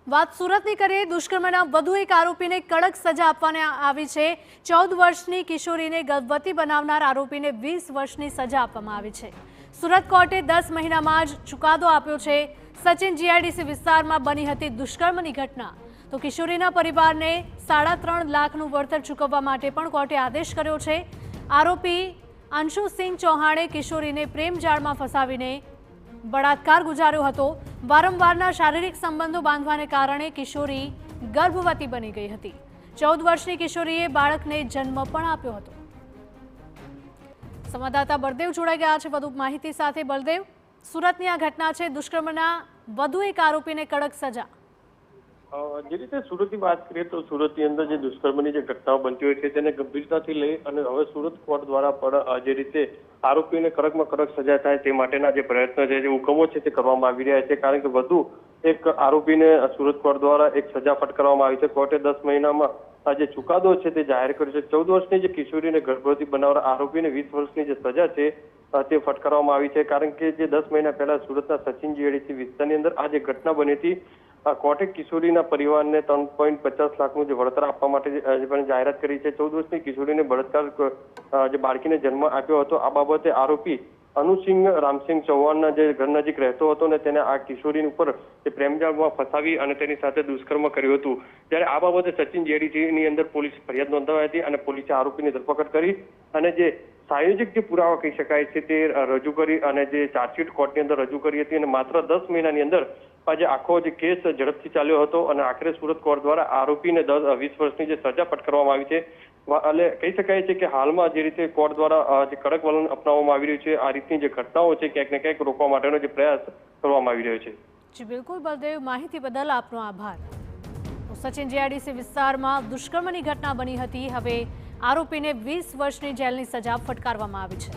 વાત સુરતની કરીએ। દુષ્કર્મના વધુ એક આરોપીને કડક સજા આપવામાં આવી છે। 14 વર્ષની કિશોરીને ગર્ભવતી બનાવનાર આરોપીને 20 વર્ષની સજા આપવામાં આવી છે। સુરત કોર્ટે 10 મહિનામાં જ ચુકાદો આપ્યો છે। સચિન જીઆઈડીસી વિસ્તારમાં બની હતી દુષ્કર્મની ઘટના, તો કિશોરીના પરિવારને 3.5 લાખનું વળતર ચૂકવવા માટે પણ કોર્ટે આદેશ કર્યો છે। આરોપી અંશુસિંહ ચૌહાણે કિશોરીને પ્રેમ જાળમાં ફસાવીને બળાત્કાર ગુજાર્યો હતો। વારંવારના શારીરિક સંબંધો બાંધવાને કારણે કિશોરી ગર્ભવતી બની ગઈ હતી। 14 વર્ષની કિશોરીએ બાળકને જન્મ પણ આપ્યો હતો। સંવાદદાતા બળદેવ જોડાઈ ગયા છે વધુ માહિતી સાથે। બળદેવ, સુરતની આ ઘટના છે, દુષ્કર્મના વધુ એક આરોપીને કડક સજા। જે રીતે સુરતની વાત કરીએ તો સુરતની અંદર જે દુષ્કર્મની જે ઘટનાઓ બનતી હોય છે તેને ગંભીરતાથી લઈ અને હવે સુરત કોર્ટ દ્વારા પણ જે રીતે આરોપીને કડકમાં કડક સજા થાય તે માટેના જે પ્રયત્નો છે, જે હુકમો છે તે કરવામાં આવી રહ્યા છે। કારણ કે વધુ એક આરોપીને સુરત કોર્ટ દ્વારા એક સજા ફટકારવામાં આવી છે। કોર્ટે 10 મહિનામાં જે ચુકાદો છે તે જાહેર કર્યો છે। 14 વર્ષની જે કિશોરીને ગર્ભવતી બનાવનાર આરોપીને 20 વર્ષની જે સજા છે તે ફટકારવામાં આવી છે। કારણ કે જે 10 મહિના પહેલા સુરતના સચિન જીઆઈડીસી વિસ્તારની અંદર આ જે ઘટના બની હતી, કોર્ટે કિશોરીના પરિવારને 3.50 લાખનું જે વળતર આપવા માટે જાહેરાત કરી છે। 14 વર્ષની કિશોરીને બળાત્કાર જે બાળકીને જન્મ આપ્યો હતો, આ બાબતે આરોપી અનુસિંહ રામસિંહ ચૌહાણના જે ઘર નજીક રહેતો હતો ને તેને આ કિશોરી ઉપર પ્રેમજાળમાં ફસાવી અને તેની સાથે દુષ્કર્મ કર્યું હતું। ત્યારે આ બાબતે સચિન જીઆઈડીસીની અંદર પોલીસ ફરિયાદ નોંધાવી હતી અને પોલીસે આરોપીની ધરપકડ કરી અને જે સાયોજિક જે પુરાવા કહી શકાય છે તે રજૂ કરી અને જે ચાર્જશીટ કોર્ટની અંદર રજૂ કરી હતી અને માત્ર 10 મહિનાની અંદર આજે આખો જે કેસ ઝડપથી ચાલ્યો હતો અને આખરે સુરત કોર્ટ દ્વારા આરોપીને 20 વર્ષની જે સજા ફટકારવામાં આવી છે। એટલે કહી શકાય છે કે હાલમાં જે રીતે કોર્ટ દ્વારા જે કડક વલણ અપનાવવામાં આવી રહ્યું છે, આ રીતની જે ઘટનાઓ છે ક્યાંક ને ક્યાંક રોકવા માટેનો જે પ્રયાસ કરવામાં આવી રહ્યો છે। જી બિલકુલ બળદેવ, માહિતી બદલ આપનો આભાર। સચિન જીઆઈડીસી વિસ્તારમાં દુષ્કર્મની ઘટના બની હતી, હવે આરોપીને 20 વર્ષની જેલની સજા ફટકારવામાં આવી છે।